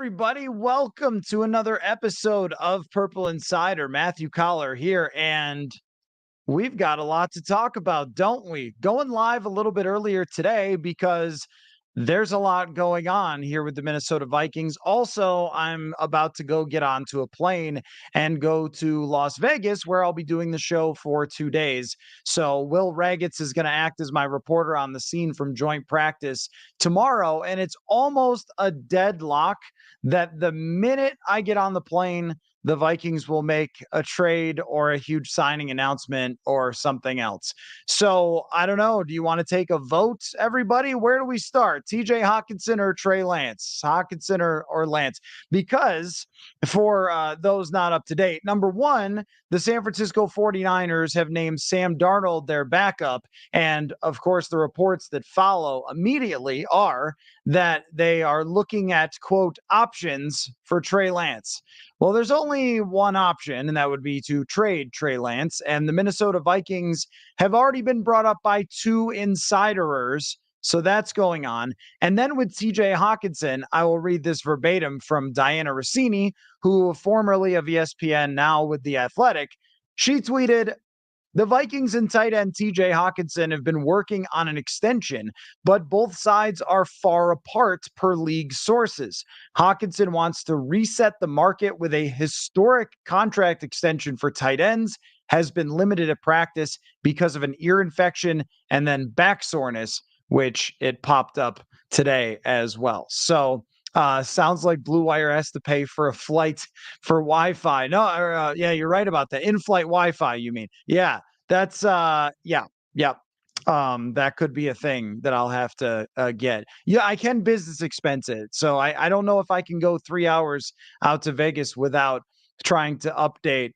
everybody. Welcome to another episode of Purple Insider. Matthew Coller here, and we've got a lot to talk about, don't we? Going live a little bit earlier today because there's a lot going on here with the Minnesota Vikings. Also, I'm about to go get onto a plane and go to Las Vegas, where I'll be doing the show for 2 days. So Will Ragatz is going to act as my reporter on the scene from joint practice tomorrow. And it's almost a deadlock that the minute I get on the plane, the Vikings will make a trade or a huge signing announcement or something else. So I don't know. Do you want to take a vote, everybody? Where do we start? TJ Hockenson or Trey Lance? Hockenson or Lance? Because for those not up to date, number one, the San Francisco 49ers have named Sam Darnold their backup. And of course, the reports that follow immediately are that they are looking at, quote, options for Trey Lance. Well, there's only one option, and that would be to trade Trey Lance. And the Minnesota Vikings have already been brought up by two insiderers. So that's going on. And then with TJ Hockenson, I will read this verbatim from Diana Rossini, who formerly of ESPN, now with The Athletic. She tweeted, "The Vikings and tight end TJ Hockenson have been working on an extension, but both sides are far apart per league sources. Hockenson wants to reset the market with a historic contract extension for tight ends, has been limited at practice because of an ear infection and then back soreness, which it popped up today as well." So sounds like Blue Wire has to pay for a flight for Wi-Fi. No, yeah, you're right about that. In-flight Wi-Fi, you mean? Yeah, that's yeah. That could be a thing that I'll have to get. Yeah, I can business expense it. So I don't know if I can go 3 hours out to Vegas without trying to update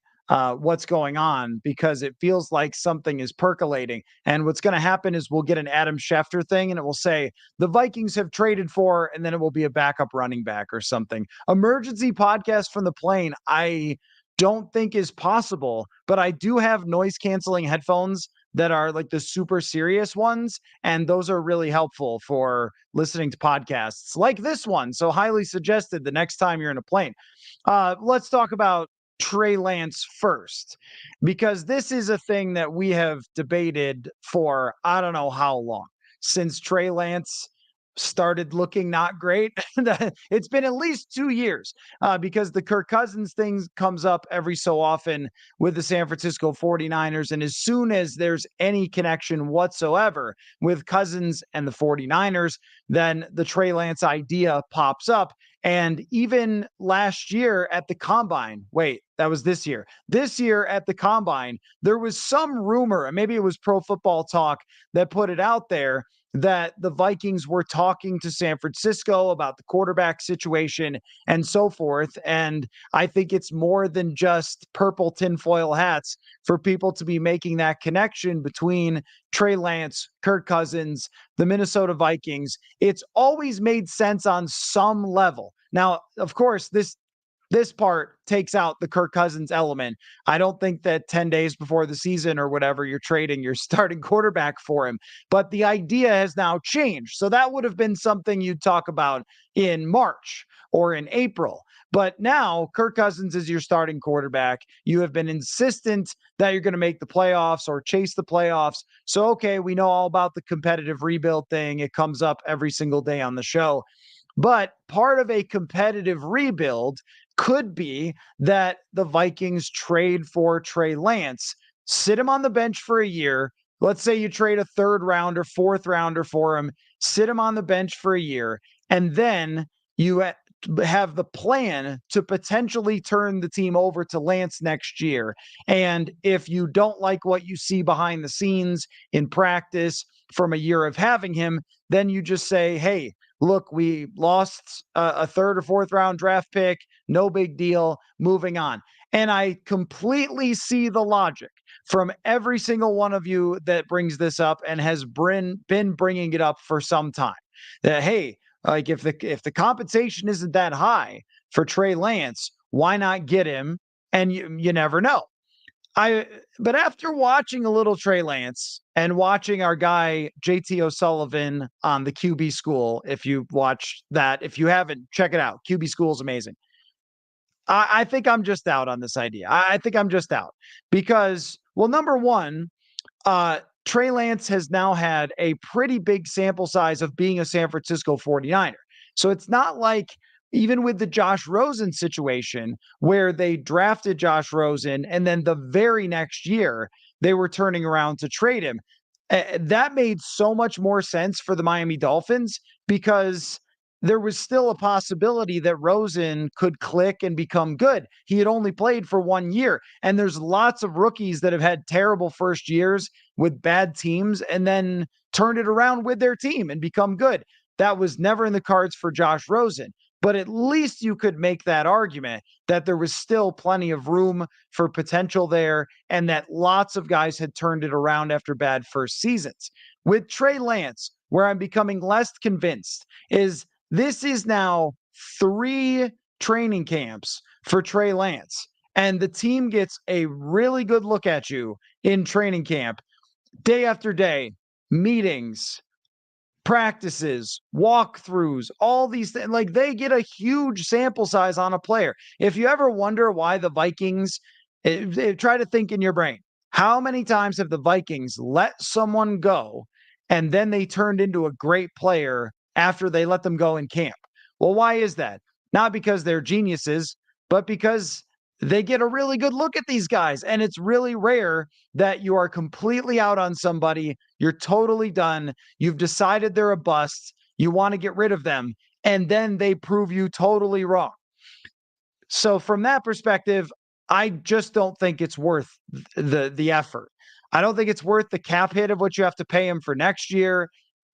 what's going on, because it feels like something is percolating. And what's going to happen is we'll get an Adam Schefter thing and it will say the Vikings have traded for, and then it will be a backup running back or something. Emergency podcast from the plane, I don't think is possible, but I do have noise canceling headphones that are like the super serious ones. And those are really helpful for listening to podcasts like this one. So highly suggested the next time you're in a plane. Let's talk about Trey Lance first, because this is a thing that we have debated for I don't know how long, since Trey Lance started looking not great. It's been at least 2 years, because the Kirk Cousins thing comes up every so often with the San Francisco 49ers. And as soon as there's any connection whatsoever with Cousins and the 49ers, then the Trey Lance idea pops up. And even last year at the combine, wait, that was this year. This year at the combine, there was some rumor, and maybe it was Pro Football Talk that put it out there, that the Vikings were talking to San Francisco about the quarterback situation and so forth. And I think it's more than just purple tinfoil hats for people to be making that connection between Trey Lance, Kirk Cousins, the Minnesota Vikings. It's always made sense on some level. Now, of course, this part takes out the Kirk Cousins element. I don't think that 10 days before the season or whatever, you're trading your starting quarterback for him. But the idea has now changed. So that would have been something you'd talk about in March or in April. But now Kirk Cousins is your starting quarterback. You have been insistent that you're going to make the playoffs or chase the playoffs. So, okay, we know all about the competitive rebuild thing. It comes up every single day on the show. But part of a competitive rebuild could be that the Vikings trade for Trey Lance, sit him on the bench for a year. Let's say you trade a third rounder, fourth rounder for him, sit him on the bench for a year, and then you have the plan to potentially turn the team over to Lance next year. And if you don't like what you see behind the scenes in practice from a year of having him, then you just say, hey, look, we lost a third or fourth round draft pick. No big deal. Moving on. And I completely see the logic from every single one of you that brings this up and has been bringing it up for some time. That, hey, like if the compensation isn't that high for Trey Lance, why not get him? And you never know. I but after watching a little Trey Lance and watching our guy JT O'Sullivan on the QB School, if you watch that, if you haven't, check it out. QB School is amazing. I think I'm just out on this idea. I think I'm just out because, well, number one, Trey Lance has now had a pretty big sample size of being a San Francisco 49er. So it's not like even with the Josh Rosen situation where they drafted Josh Rosen and then the very next year they were turning around to trade him. That made so much more sense for the Miami Dolphins because there was still a possibility that Rosen could click and become good. He had only played for 1 year, and there's lots of rookies that have had terrible first years with bad teams and then turned it around with their team and become good. That was never in the cards for Josh Rosen. But at least you could make that argument that there was still plenty of room for potential there and that lots of guys had turned it around after bad first seasons. With Trey Lance, where I'm becoming less convinced is this is now 3 training camps for Trey Lance, and the team gets a really good look at you in training camp, day after day, meetings, practices, walkthroughs, all these things. Like they get a huge sample size on a player. If you ever wonder why the Vikings, try to think in your brain, how many times have the Vikings let someone go and then they turned into a great player after they let them go in camp? Well, why is that? Not because they're geniuses, but because they get a really good look at these guys. And it's really rare that you are completely out on somebody. You're totally done. You've decided they're a bust. You want to get rid of them. And then they prove you totally wrong. So from that perspective, I just don't think it's worth the effort. I don't think it's worth the cap hit of what you have to pay him for next year.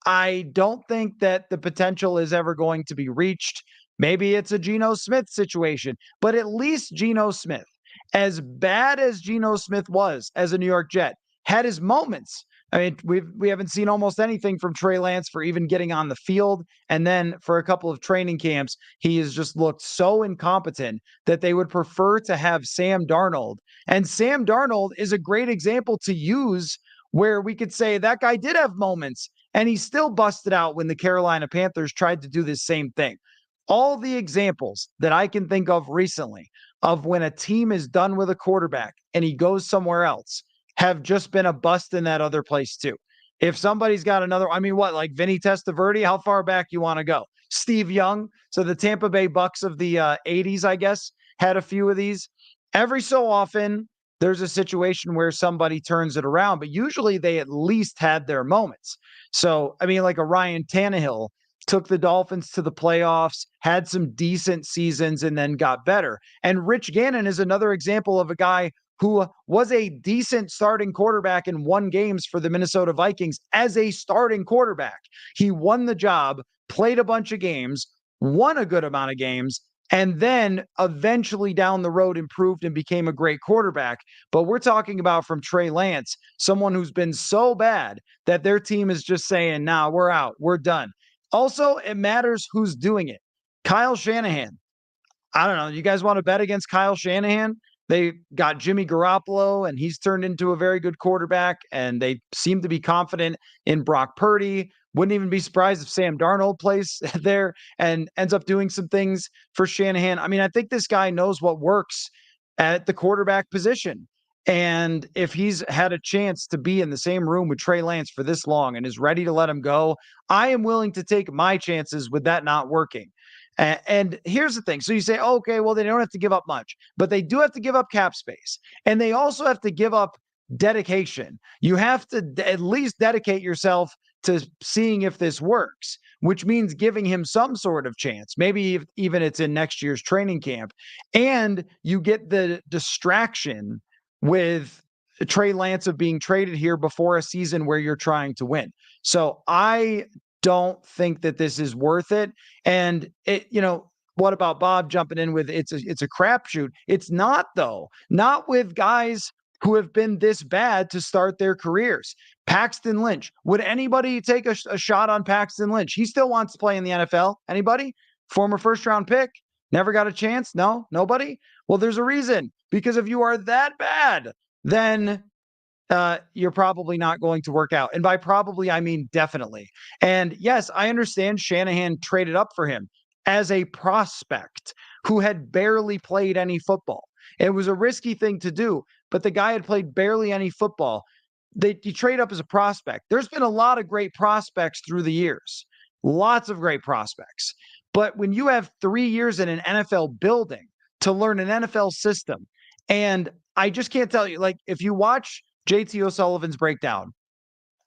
I don't think that the potential is ever going to be reached. Maybe it's a Geno Smith situation, but at least Geno Smith, as bad as Geno Smith was as a New York Jet, had his moments. I mean, we haven't seen almost anything from Trey Lance for even getting on the field, and then for a couple of training camps, he has just looked so incompetent that they would prefer to have Sam Darnold. And Sam Darnold is a great example to use where we could say that guy did have moments and he still busted out when the Carolina Panthers tried to do this same thing. All the examples that I can think of recently of when a team is done with a quarterback and he goes somewhere else have just been a bust in that other place too. If somebody's got another, I mean, what, like Vinny Testaverde, how far back you want to go? Steve Young. So the Tampa Bay Bucks of the 80s, I guess, had a few of these. Every so often, there's a situation where somebody turns it around, but usually they at least had their moments. So, I mean, like a Ryan Tannehill took the Dolphins to the playoffs, had some decent seasons, and then got better. And Rich Gannon is another example of a guy who was a decent starting quarterback and won games for the Minnesota Vikings as a starting quarterback. He won the job, played a bunch of games, won a good amount of games, and then eventually down the road improved and became a great quarterback. But we're talking about from Trey Lance, someone who's been so bad that their team is just saying, nah, we're out, we're done. Also, it matters who's doing it. Kyle Shanahan. I don't know. You guys want to bet against Kyle Shanahan? They got Jimmy Garoppolo, and he's turned into a very good quarterback, and they seem to be confident in Brock Purdy. Wouldn't even be surprised if Sam Darnold plays there and ends up doing some things for Shanahan. I mean, I think this guy knows what works at the quarterback position. And if he's had a chance to be in the same room with Trey Lance for this long and is ready to let him go, I am willing to take my chances with that not working. And here's the thing. So you say, okay, well, they don't have to give up much, but they do have to give up cap space. And they also have to give up dedication. You have to at least dedicate yourself to seeing if this works, which means giving him some sort of chance. Maybe even it's in next year's training camp. And you get the distraction with Trey Lance of being traded here before a season where you're trying to win. So I don't think that this is worth it. And what about Bob jumping in with it's a crapshoot? It's not though. Not with guys who have been this bad to start their careers. Paxton Lynch. Would anybody take a shot on Paxton Lynch? He still wants to play in the NFL. Anybody? Former first round pick. Never got a chance? No, nobody? Well, there's a reason. Because if you are that bad, then you're probably not going to work out. And by probably, I mean definitely. And yes, I understand Shanahan traded up for him as a prospect who had barely played any football. It was a risky thing to do, but the guy had played barely any football. You trade up as a prospect. There's been a lot of great prospects through the years, lots of great prospects. But when you have 3 years in an NFL building to learn an NFL system, and I just can't tell you, like, if you watch JT O'Sullivan's breakdown,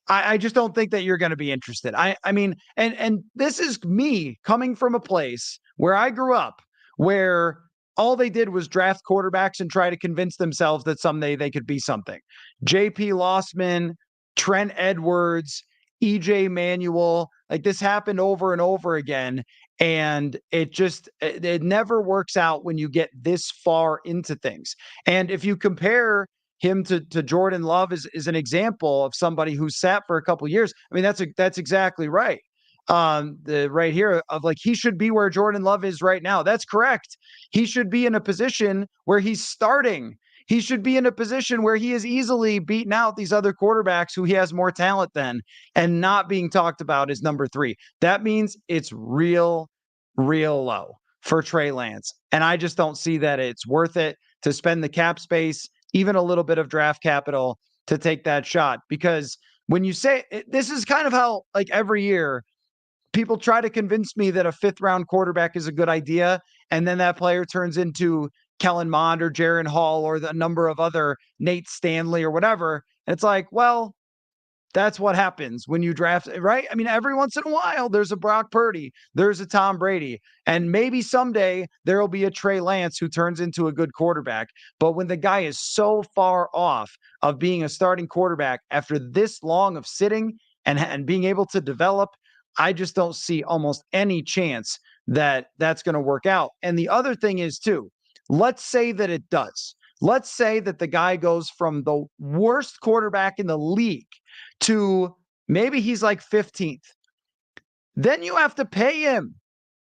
I just don't think that you're going to be interested. I mean, and this is me coming from a place where I grew up, where all they did was draft quarterbacks and try to convince themselves that someday they could be something. JP Lossman, Trent Edwards, EJ Manuel, like this happened over and over again. And it never works out when you get this far into things. And if you compare him to Jordan Love is an example of somebody who sat for a couple of years. I mean, that's exactly right. The right here of like he should be where Jordan Love is right now. That's correct. He should be in a position where he's starting. He should be in a position where he is easily beaten out these other quarterbacks who he has more talent than and not being talked about as number 3. That means it's real low for Trey Lance. And I just don't see that it's worth it to spend the cap space, even a little bit of draft capital to take that shot. Because when you say this is kind of how, like every year, people try to convince me that a 5th-round quarterback is a good idea, and then that player turns into Kellen Mond or Jaron Hall or the number of other Nate Stanley or whatever. And it's like, well, that's what happens when you draft, right? I mean, every once in a while, there's a Brock Purdy, there's a Tom Brady, and maybe someday there will be a Trey Lance who turns into a good quarterback. But when the guy is so far off of being a starting quarterback after this long of sitting and being able to develop, I just don't see almost any chance that that's going to work out. And the other thing is, too, let's say that it does. Let's say that the guy goes from the worst quarterback in the league to maybe he's like 15th. Then you have to pay him.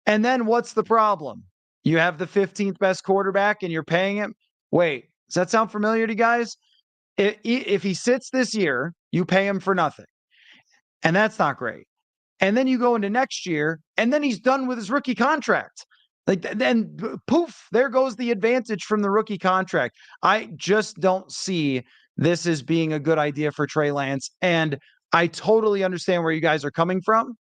And then what's the problem? You have the 15th best quarterback and you're paying him. Wait, does that sound familiar to you guys? If he sits this year, you pay him for nothing. And that's not great. And then you go into next year, and then he's done with his rookie contract. Like then poof, there goes the advantage from the rookie contract. I just don't see this as being a good idea for Trey Lance. And I totally understand where you guys are coming from.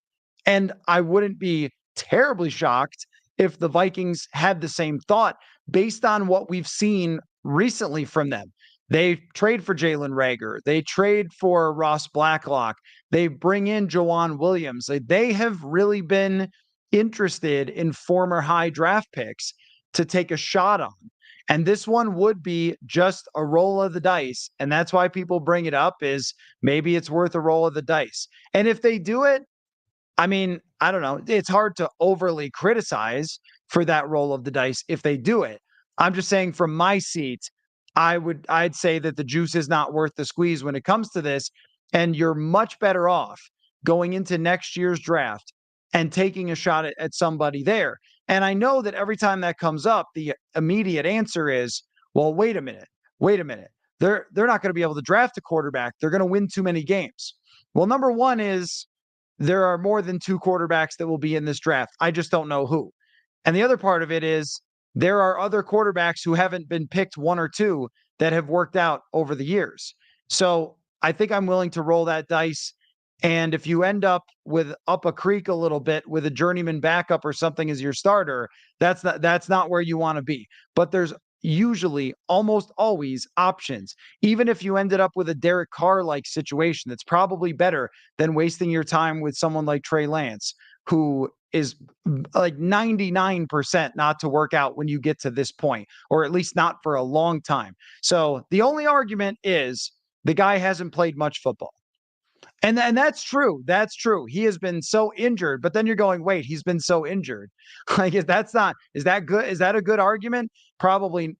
And I wouldn't be terribly shocked if the Vikings had the same thought based on what we've seen recently from them. They trade for Jalen Reagor. They trade for Ross Blacklock. They bring in Jawan Williams. They have really been interested in former high draft picks to take a shot on. And this one would be just a roll of the dice. And that's why people bring it up is maybe it's worth a roll of the dice. And if they do it, I mean, I don't know. It's hard to overly criticize for that roll of the dice if they do it. I'm just saying from my seat, I'd say that the juice is not worth the squeeze when it comes to this. And you're much better off going into next year's draft and taking a shot at somebody there. And I know that every time that comes up, the immediate answer is, well, wait a minute. They're not going to be able to draft a quarterback. They're going to win too many games. Well, number one is there are more than 2 quarterbacks that will be in this draft. I just don't know who. And the other part of it is there are other quarterbacks who haven't been picked 1 or 2 that have worked out over the years. So I think I'm willing to roll that dice. And if you end up up a creek a little bit with a journeyman backup or something as your starter, that's not where you want to be. But there's usually almost always options. Even if you ended up with a Derek Carr-like situation, that's probably better than wasting your time with someone like Trey Lance, who is like 99% not to work out when you get to this point, or at least not for a long time. So the only argument is the guy hasn't played much football. And that's true. That's true. He has been so injured, but then you're going, wait, he's been so injured. Like, is that good? Is that a good argument? Probably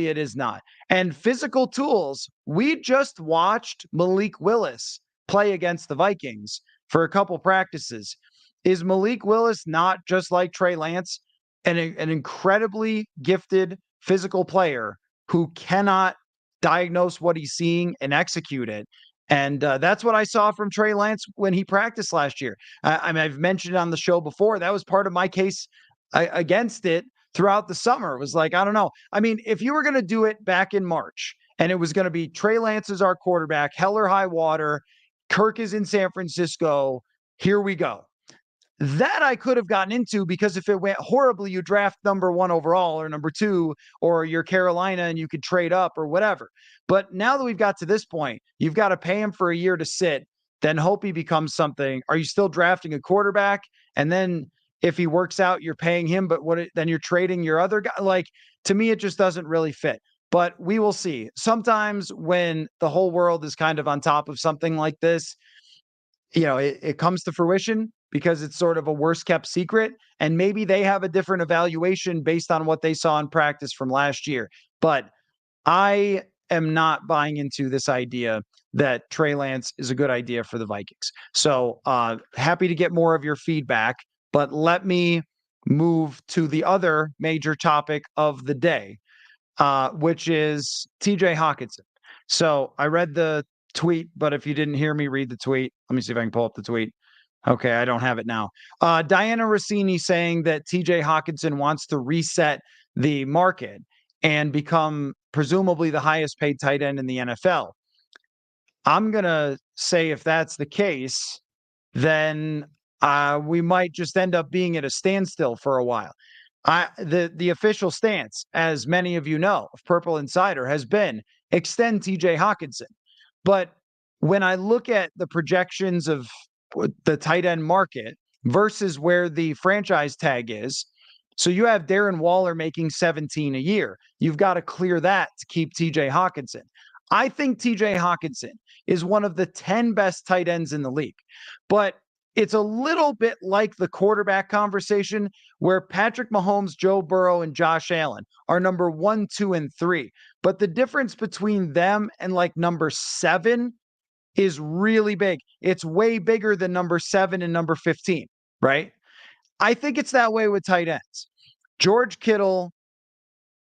it is not. And physical tools, we just watched Malik Willis play against the Vikings for a couple practices. Is Malik Willis not just like Trey Lance, an incredibly gifted physical player who cannot diagnose what he's seeing and execute it. And that's what I saw from Trey Lance when he practiced last year. I mean, I've mentioned it on the show before. That was part of my case against it throughout the summer. It was like, I don't know. I mean, if you were going to do it back in March and it was going to be Trey Lance as our quarterback, hell or high water, Kirk is in San Francisco, here we go. That I could have gotten into, because if it went horribly, you draft number 1 overall or number 2, or you're Carolina and you could trade up or whatever. But now that we've got to this point, you've got to pay him for a year to sit, then hope he becomes something. Are you still drafting a quarterback? And then if he works out, you're paying him, but then you're trading your other guy. Like, to me, it just doesn't really fit. But we will see. Sometimes when the whole world is kind of on top of something like this, it comes to fruition because it's sort of a worst kept secret. And maybe they have a different evaluation based on what they saw in practice from last year. But I am not buying into this idea that Trey Lance is a good idea for the Vikings. So happy to get more of your feedback, but let me move to the other major topic of the day, which is TJ Hockenson. So I read the tweet, but if you didn't hear me read the tweet, let me see if I can pull up the tweet. Okay, I don't have it now. Diana Rossini saying that TJ Hockenson wants to reset the market and become presumably the highest paid tight end in the NFL. I'm going to say if that's the case, then we might just end up being at a standstill for a while. The official stance, as many of you know, of Purple Insider has been extend TJ Hockenson. But when I look at the projections of the tight end market versus where the franchise tag is, so you have Darren Waller making 17 a year. You've got to clear that to keep TJ Hockenson. I think TJ Hockenson is one of the 10 best tight ends in the league. But it's a little bit like the quarterback conversation where Patrick Mahomes, Joe Burrow, and Josh Allen are number 1, 2, and 3. But the difference between them and like number 7 is really big. It's way bigger than number 7 and number 15, right? I think it's that way with tight ends. George Kittle,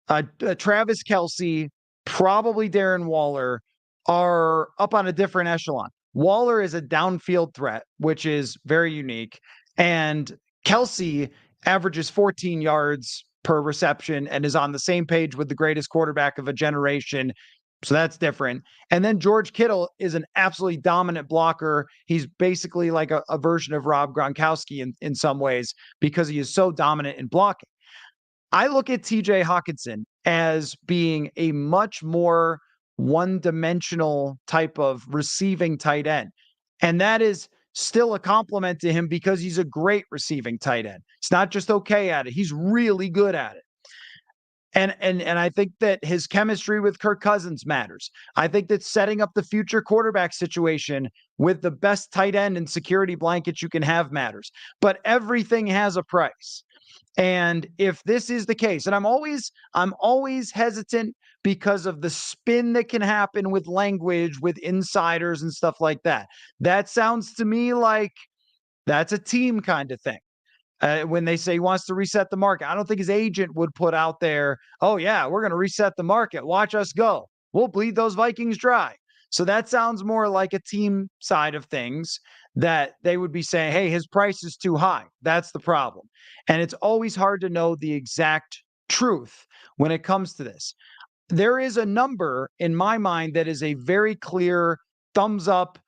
Travis Kelce, probably Darren Waller are up on a different echelon. Waller is a downfield threat, which is very unique. And Kelce averages 14 yards per reception and is on the same page with the greatest quarterback of a generation. So that's different. And then George Kittle is an absolutely dominant blocker. He's basically like a version of Rob Gronkowski in some ways because he is so dominant in blocking. I look at TJ Hockenson as being a much more one-dimensional type of receiving tight end. And that is still a compliment to him because he's a great receiving tight end. It's not just okay at it. He's really good at it. And I think that his chemistry with Kirk Cousins matters. I think that setting up the future quarterback situation with the best tight end and security blanket you can have matters. But everything has a price. And if this is the case, and I'm always hesitant because of the spin that can happen with language, with insiders and stuff like that. That sounds to me like that's a team kind of thing. When they say he wants to reset the market, I don't think his agent would put out there, oh yeah, we're going to reset the market. Watch us go. We'll bleed those Vikings dry. So that sounds more like a team side of things that they would be saying, hey, his price is too high. That's the problem. And it's always hard to know the exact truth when it comes to this. There is a number in my mind that is a very clear thumbs up,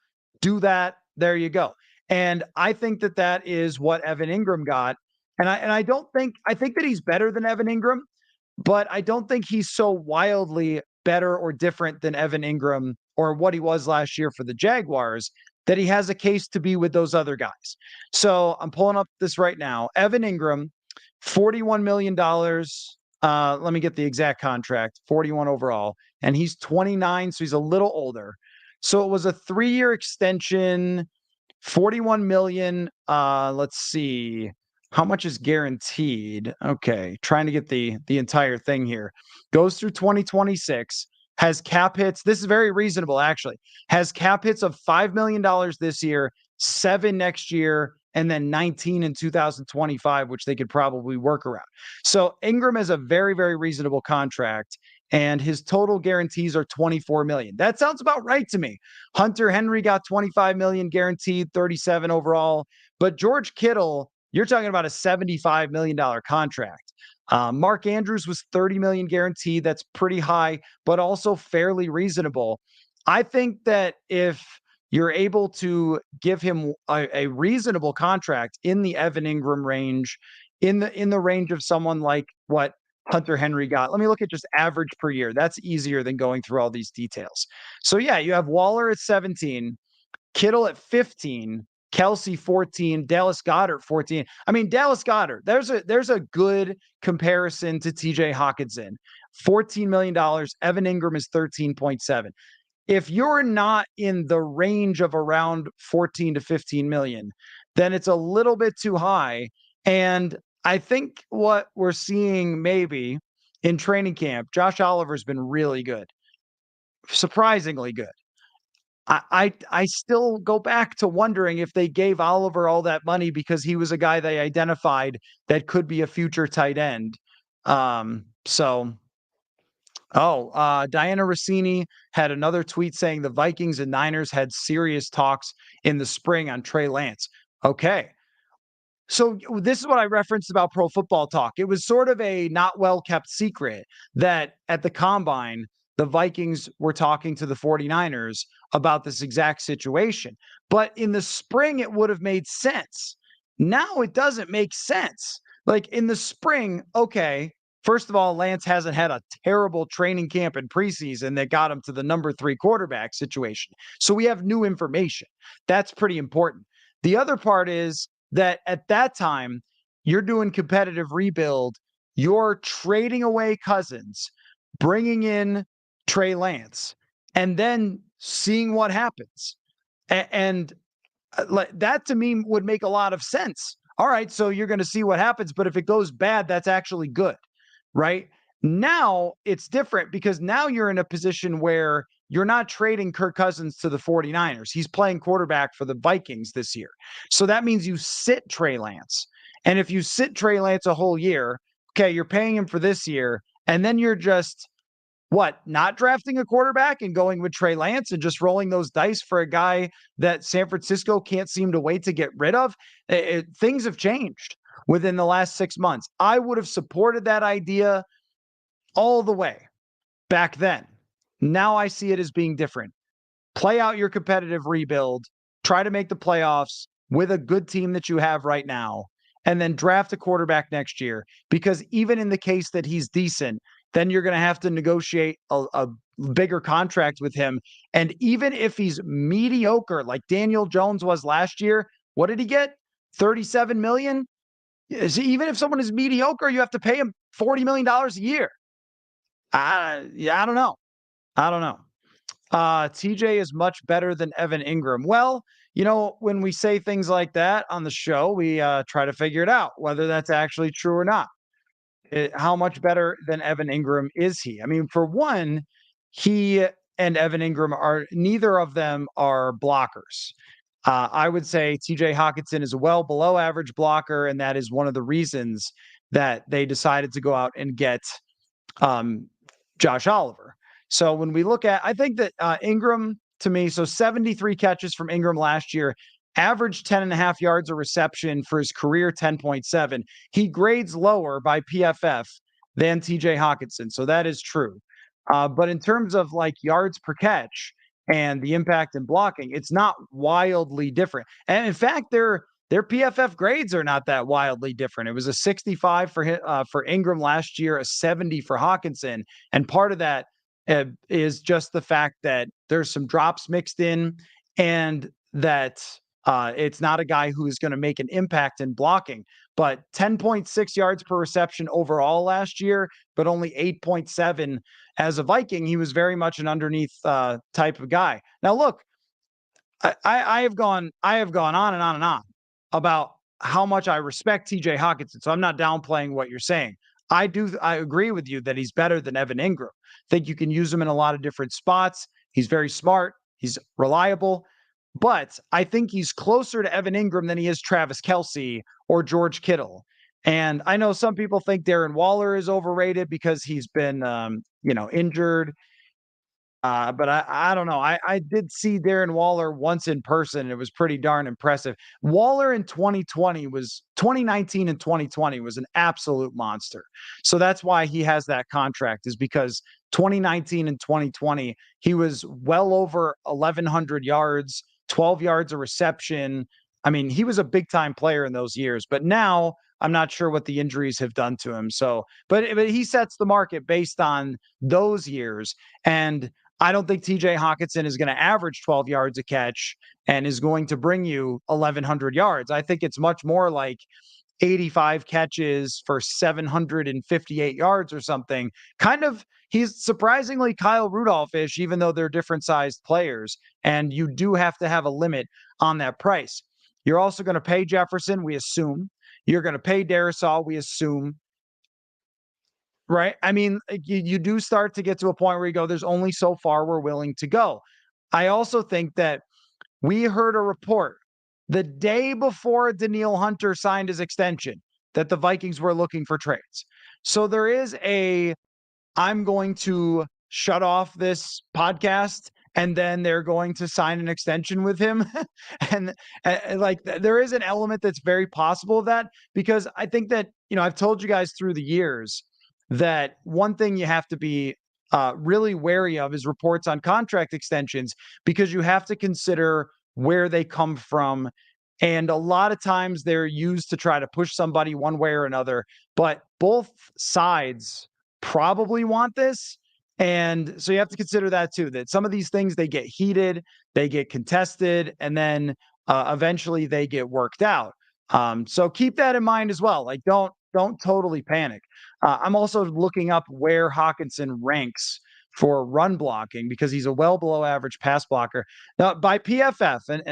do that, there you go. And I think that is what Evan Ingram got. And I think that he's better than Evan Ingram, but I don't think he's so wildly better or different than Evan Ingram or what he was last year for the Jaguars that he has a case to be with those other guys. So I'm pulling up this right now. Evan Ingram, $41 million. Let me get the exact contract, 41 overall. And he's 29, so he's a little older. So it was a 3-year extension, 41 million. Let's see. How much is guaranteed? Okay, trying to get the entire thing here. Goes through 2026, has cap hits. This is very reasonable, actually. Has cap hits of $5 million this year, 7 next year, and then 19 in 2025, which they could probably work around. So Ingram is a very, very reasonable contract. and his total guarantees are 24 million. That sounds about right to me. Hunter Henry got 25 million guaranteed, 37 overall, but George Kittle, you're talking about a $75 million contract. Mark Andrews was 30 million guaranteed. That's pretty high, but also fairly reasonable. I think that if you're able to give him a reasonable contract in the Evan Ingram range, in the range of someone like what Hunter Henry got. Let me look at just average per year. That's easier than going through all these details. So yeah, you have Waller at 17, Kittle at 15, Kelsey 14, Dallas Goedert 14. I mean, Dallas Goedert, there's a good comparison to TJ Hockenson. $14 million. Evan Ingram is 13.7. If you're not in the range of around 14 to 15 million, then it's a little bit too high. And I think what we're seeing maybe in training camp, Josh Oliver's been really good, surprisingly good. I still go back to wondering if they gave Oliver all that money because he was a guy they identified that could be a future tight end. Diana Rossini had another tweet saying the Vikings and Niners had serious talks in the spring on Trey Lance. Okay. So this is what I referenced about Pro Football Talk. It was sort of a not well kept secret that at the combine, the Vikings were talking to the 49ers about this exact situation. But in the spring, it would have made sense. Now it doesn't make sense. Like in the spring, okay, first of all, Lance hasn't had a terrible training camp in preseason that got him to the number 3 quarterback situation. So we have new information. That's pretty important. The other part is that at that time, you're doing competitive rebuild. You're trading away Cousins, bringing in Trey Lance, and then seeing what happens. And that to me would make a lot of sense. All right, so you're going to see what happens, but if it goes bad, that's actually good, right? Now it's different because now you're in a position where you're not trading Kirk Cousins to the 49ers. He's playing quarterback for the Vikings this year. So that means you sit Trey Lance. And if you sit Trey Lance a whole year, okay, you're paying him for this year, and then you're just not drafting a quarterback and going with Trey Lance and just rolling those dice for a guy that San Francisco can't seem to wait to get rid of? Things have changed within the last 6 months. I would have supported that idea all the way back then. Now I see it as being different. Play out your competitive rebuild, try to make the playoffs with a good team that you have right now, and then draft a quarterback next year. Because even in the case that he's decent, then you're going to have to negotiate a bigger contract with him. And even if he's mediocre, like Daniel Jones was last year, what did he get? 37 million? Even if someone is mediocre, you have to pay him $40 million a year. I don't know. TJ is much better than Evan Ingram. Well, when we say things like that on the show, we try to figure it out, whether that's actually true or not. How much better than Evan Ingram is he? I mean, for one, he and Evan Ingram neither of them are blockers. I would say TJ Hockenson is a well below average blocker, and that is one of the reasons that they decided to go out and get Josh Oliver. So when we look at, I think that Ingram, to me, so 73 catches from Ingram last year, averaged 10.5 yards a reception for his career 10.7. He grades lower by PFF than TJ Hockenson. So that is true. But in terms of like yards per catch and the impact in blocking, it's not wildly different. And in fact, their PFF grades are not that wildly different. It was a 65 for Ingram last year, a 70 for Hawkinson. And part of that is just the fact that there's some drops mixed in and that it's not a guy who is going to make an impact in blocking. But 10.6 yards per reception overall last year, but only 8.7 as a Viking. He was very much an underneath type of guy. Now, look, I have gone on and on and on about how much I respect TJ Hockenson. So I'm not downplaying what you're saying. I agree with you that he's better than Evan Ingram. I think you can use him in a lot of different spots. He's very smart. He's reliable. But I think he's closer to Evan Ingram than he is Travis Kelce or George Kittle. And I know some people think Darren Waller is overrated because he's been injured. But I don't know. I did see Darren Waller once in person, and it was pretty darn impressive. Waller in 2019 and 2020 was an absolute monster. So that's why he has that contract, is because 2019 and 2020, he was well over 1,100 yards, 12 yards a reception. I mean, he was a big time player in those years, but now I'm not sure what the injuries have done to him. So, but he sets the market based on those years. And I don't think TJ Hockenson is going to average 12 yards a catch and is going to bring you 1,100 yards. I think it's much more like 85 catches for 758 yards or something. He's surprisingly Kyle Rudolph-ish, even though they're different sized players. And you do have to have a limit on that price. You're also going to pay Jefferson, we assume. You're going to pay Darisaw, we assume. Right? I mean, you do start to get to a point where you go, there's only so far we're willing to go. I also think that we heard a report the day before Danielle Hunter signed his extension that the Vikings were looking for trades. So there is I'm going to shut off this podcast and then they're going to sign an extension with him. and like there is an element that's very possible of that, because I think that, I've told you guys through the years that one thing you have to be really wary of is reports on contract extensions, because you have to consider where they come from. And a lot of times they're used to try to push somebody one way or another, but both sides probably want this. And so you have to consider that too, that some of these things, they get heated, they get contested, and then eventually they get worked out. So keep that in mind as well. Like, don't totally panic. I'm also looking up where Hawkinson ranks for run blocking, because he's a well below average pass blocker. Now, by PFF, and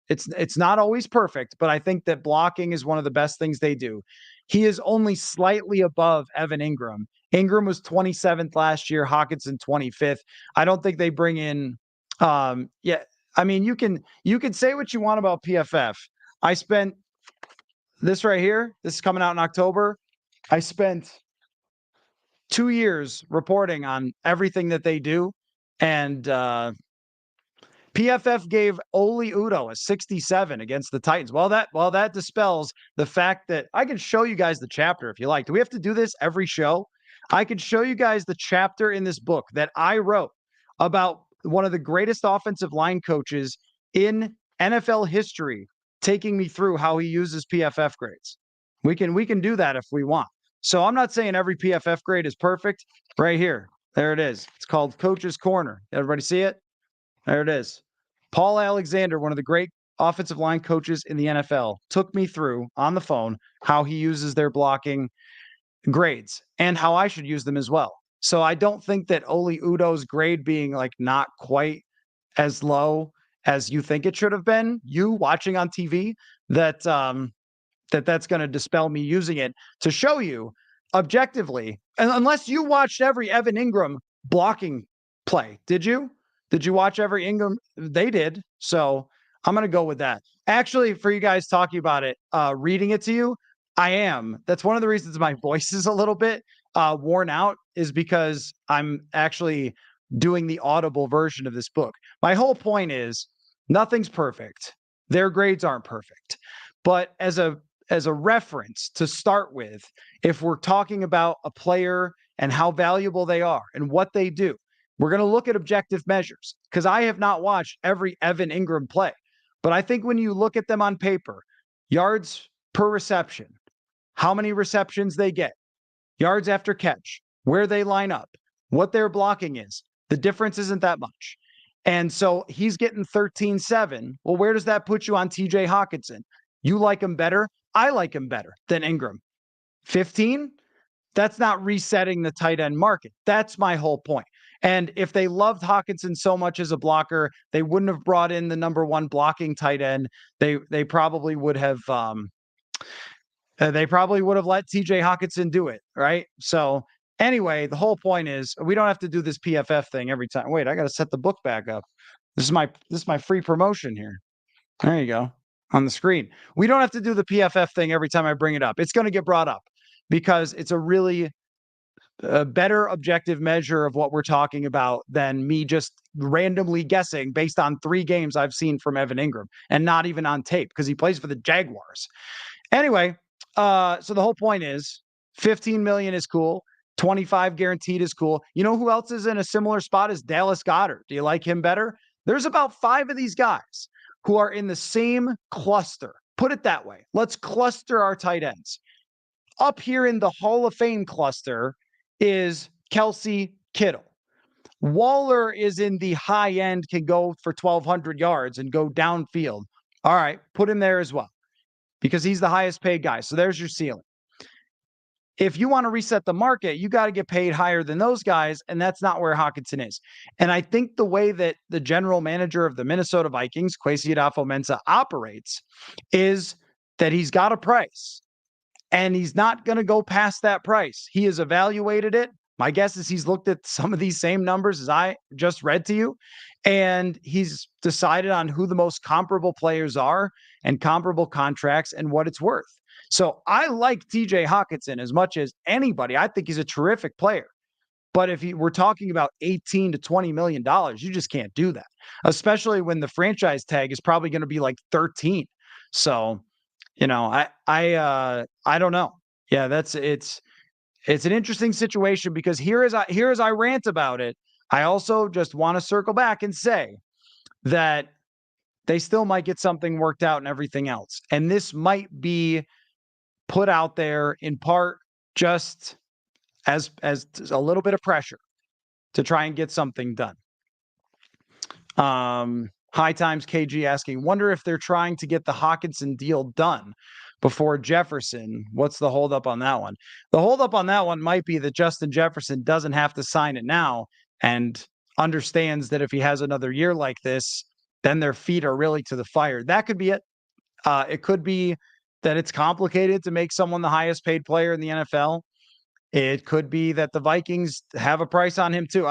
it's not always perfect, but I think that blocking is one of the best things they do. He is only slightly above Evan Ingram. Ingram was 27th last year, Hockenson 25th. I don't think they bring in I mean, you can say what you want about PFF. I spent this right here, this is coming out in October. I spent 2 years reporting on everything that they do. And PFF gave Oli Udoh a 67 against the Titans. Well, that dispels the fact that I can show you guys the chapter if you like. Do we have to do this every show? I could show you guys the chapter in this book that I wrote about one of the greatest offensive line coaches in NFL history, taking me through how he uses PFF grades. We can do that if we want. So I'm not saying every PFF grade is perfect. Right here. There it is. It's called Coach's Corner. Everybody see it? There it is. Paul Alexander, one of the great offensive line coaches in the NFL, took me through on the phone how he uses their blocking grades and how I should use them as well. So I don't think that Oli Udoh's grade being like not quite as low as you think it should have been, you watching on TV, that's going to dispel me using it to show you objectively. And unless you watched every Evan Ingram blocking play, did you? Did you watch every Ingram? They did. So I'm going to go with that. Actually, for you guys talking about it, reading it to you, I am. That's one of the reasons my voice is a little bit worn out, is because I'm actually doing the audible version of this book. My whole point is nothing's perfect. Their grades aren't perfect. But as a reference to start with, if we're talking about a player and how valuable they are and what they do, we're going to look at objective measures, because I have not watched every Evan Ingram play. But I think when you look at them on paper, yards per reception, how many receptions they get, yards after catch, where they line up, what their blocking is, the difference isn't that much. And so he's getting 13-7. Well, where does that put you on TJ Hockenson? You like him better? I like him better than Ingram. 15? That's not resetting the tight end market. That's my whole point. And if they loved Hockenson so much as a blocker, they wouldn't have brought in the number one blocking tight end. They probably would have let TJ Hockenson do it, right? So anyway, the whole point is we don't have to do this PFF thing every time. Wait, I got to set the book back up. This is my free promotion here. There you go, on the screen. We don't have to do the PFF thing every time I bring it up. It's going to get brought up because it's a really a better objective measure of what we're talking about than me just randomly guessing based on 3 games I've seen from Evan Ingram and not even on tape because he plays for the Jaguars. Anyway, so the whole point is 15 million is cool. 25 guaranteed is cool. You know who else is in a similar spot as Dallas Goedert? Do you like him better? There's about 5 of these guys who are in the same cluster. Put it that way. Let's cluster our tight ends. Up here in the Hall of Fame cluster is Kelsey, Kittle. Waller is in the high end, can go for 1,200 yards and go downfield. All right, put him there as well because he's the highest paid guy. So there's your ceiling. If you want to reset the market, you got to get paid higher than those guys, and that's not where Hockenson is. And I think the way that the general manager of the Minnesota Vikings, Kwesi Adofo-Mensah, operates is that he's got a price, and he's not going to go past that price. He has evaluated it. My guess is he's looked at some of these same numbers as I just read to you, and he's decided on who the most comparable players are and comparable contracts and what it's worth. So I like TJ Hockenson as much as anybody. I think he's a terrific player. But if we're talking about $18 to $20 million, you just can't do that, especially when the franchise tag is probably going to be like 13. So, I don't know. Yeah, it's an interesting situation because here as I rant about it, I also just want to circle back and say that they still might get something worked out and everything else. And this might be put out there in part just as a little bit of pressure to try and get something done. High Times KG asking, wonder if they're trying to get the Hawkinson deal done before Jefferson. What's the holdup on that one? The holdup on that one might be that Justin Jefferson doesn't have to sign it now and understands that if he has another year like this, then their feet are really to the fire. That could be it. It could be that it's complicated to make someone the highest paid player in the NFL. It could be that the Vikings have a price on him too.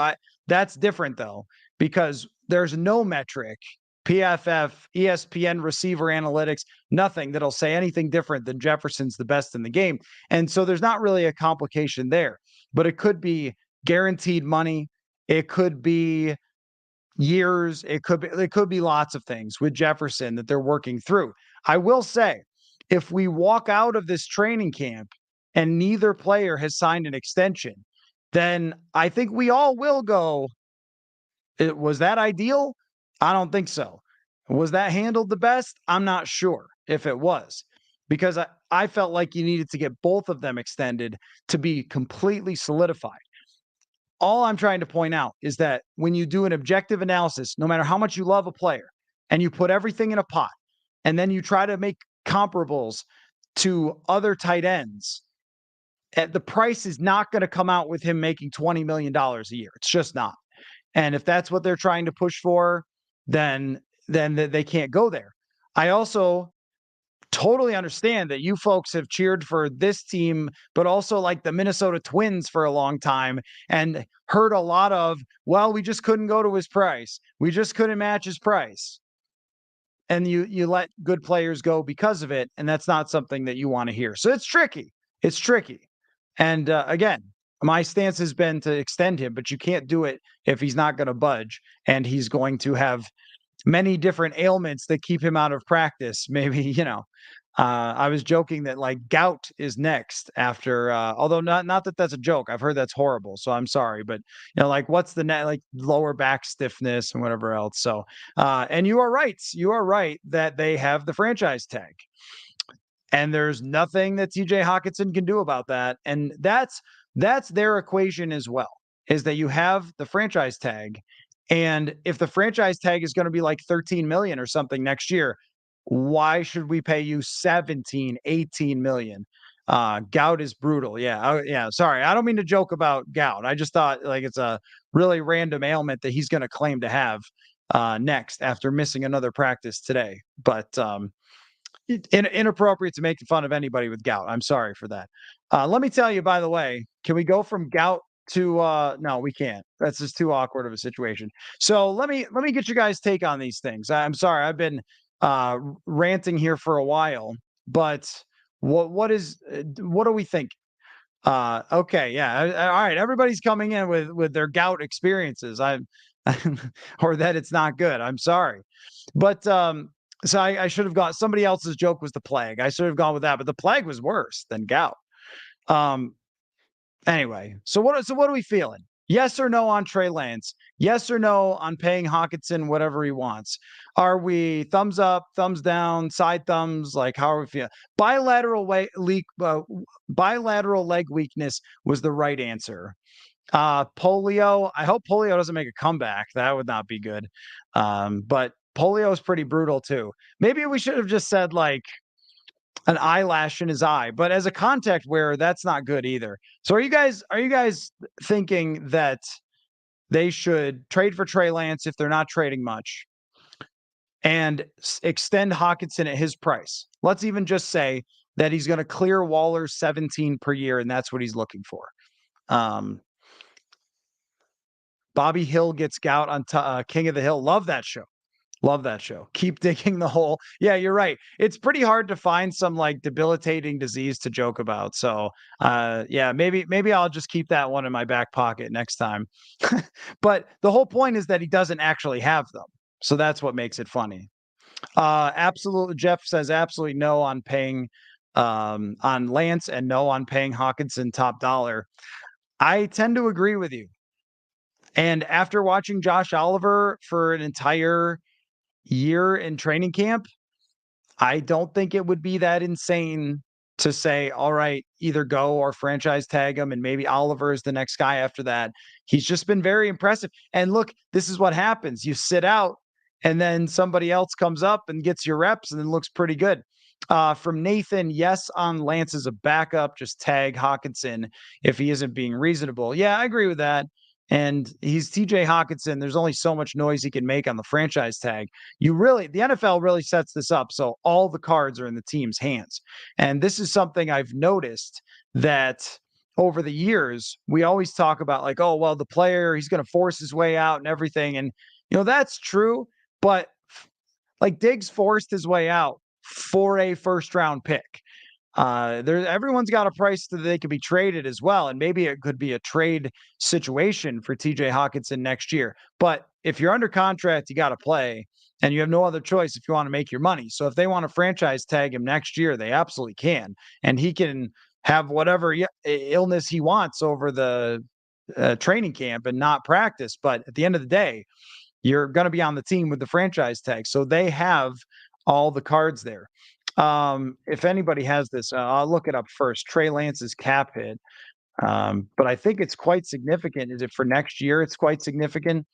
That's different though, because there's no metric, PFF, ESPN receiver analytics, nothing that'll say anything different than Jefferson's the best in the game. And so there's not really a complication there, but it could be guaranteed money. It could be years. It could be lots of things with Jefferson that they're working through. I will say, if we walk out of this training camp and neither player has signed an extension, then I think we all will go, was that ideal? I don't think so. Was that handled the best? I'm not sure if it was, because I felt like you needed to get both of them extended to be completely solidified. All I'm trying to point out is that when you do an objective analysis, no matter how much you love a player, and you put everything in a pot, and then you try to make comparables to other tight ends, the price is not going to come out with him making $20 million a year. It's just not. And if that's what they're trying to push for, then they can't go there. I also totally understand that you folks have cheered for this team, but also like the Minnesota Twins for a long time and heard a lot of, well, we just couldn't go to his price. We just couldn't match his price. And you let good players go because of it. And that's not something that you want to hear. So it's tricky. It's tricky. And again, my stance has been to extend him, but you can't do it if he's not going to budge and he's going to have many different ailments that keep him out of practice. Maybe, I was joking that like gout is next after, although not that that's a joke. I've heard that's horrible. So I'm sorry, but like what's the like lower back stiffness and whatever else. So, and you are right. You are right that they have the franchise tag and there's nothing that TJ Hockenson can do about that. And that's their equation as well, is that you have the franchise tag. And if the franchise tag is going to be like 13 million or something next year, why should we pay you 17, 18 million? Gout is brutal. Yeah. Yeah. Sorry. I don't mean to joke about gout. I just thought like it's a really random ailment that he's going to claim to have next after missing another practice today. But inappropriate to make fun of anybody with gout. I'm sorry for that. Let me tell you, by the way, can we go from gout to no, we can't. That's just too awkward of a situation. So let me get your guys' take on these things. I'm sorry, I've been ranting here for a while, but what do we think? Okay, yeah. All right, everybody's coming in with their gout experiences. Or that it's not good. I'm sorry. But so I should have gone somebody else's joke was the plague. I should have gone with that, but the plague was worse than gout. Um Anyway, so what are we feeling? Yes or no on Trey Lance? Yes or no on paying Hawkinson whatever he wants? Are we thumbs up, thumbs down, side thumbs? Like how are we feeling? Bilateral bilateral leg weakness was the right answer. Polio. I hope polio doesn't make a comeback. That would not be good. But polio is pretty brutal too. Maybe we should have just said like an eyelash in his eye, but as a contact wearer, that's not good either. So are you guys thinking that they should trade for Trey Lance if they're not trading much and extend Hawkinson at his price? Let's even just say that he's going to clear Waller's 17 per year and that's what he's looking for. Um, Bobby Hill gets gout on King of the Hill. Love that show. Love that show. Keep digging the hole. Yeah, you're right. It's pretty hard to find some like debilitating disease to joke about. So, yeah, maybe I'll just keep that one in my back pocket next time. But the whole point is that he doesn't actually have them. So that's what makes it funny. Absolutely. Jeff says absolutely no on paying on Lance and no on paying Hawkinson top dollar. I tend to agree with you. And after watching Josh Oliver for an entire year in training camp, I don't think it would be that insane to say, all right, either go or franchise tag him, and maybe Oliver is the next guy after that. He's just been very impressive. And look, this is what happens. You sit out, and then somebody else comes up and gets your reps and then looks pretty good. From Nathan, yes, on Lance as a backup, just tag Hawkinson if he isn't being reasonable. Yeah, I agree with that. And he's TJ Hawkinson. There's only so much noise he can make on the franchise tag. The NFL really sets this up so all the cards are in the team's hands. And this is something I've noticed that over the years, we always talk about like, oh, well, the player, he's going to force his way out and everything. And, that's true. But like Diggs forced his way out for a first round pick. Everyone's got a price that they could be traded as well, and maybe it could be a trade situation for TJ Hawkinson next year. But if you're under contract, you got to play, and you have no other choice if you want to make your money. So if they want to franchise tag him next year, they absolutely can, and he can have whatever illness he wants over the training camp and not practice. But at the end of the day, you're going to be on the team with the franchise tag. So they have all the cards there. If anybody has this, I'll look it up first. Trey Lance's cap hit. But I think it's quite significant. Is it for next year? It's quite significant.